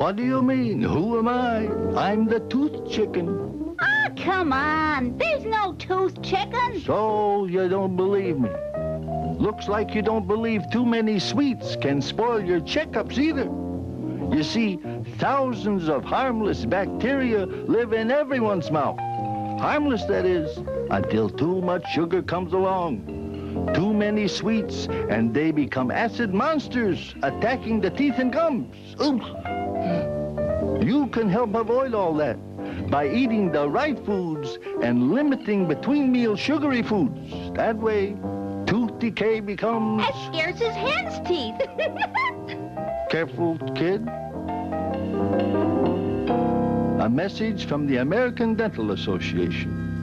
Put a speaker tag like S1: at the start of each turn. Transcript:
S1: What do you mean? Who am I? I'm the tooth chicken.
S2: Ah, come on. There's no tooth chicken.
S1: So you don't believe me? Looks like you don't believe too many sweets can spoil your checkups either. You see, thousands of harmless bacteria live in everyone's mouth. Harmless, that is, until too much sugar comes along. Too many sweets, and they become acid monsters, attacking the teeth and gums. Oops. You can help avoid all that by eating the right foods and limiting between-meal sugary foods. That way, tooth decay becomes...
S2: That scares his hen's teeth.
S1: Careful, kid. A message from the American Dental Association.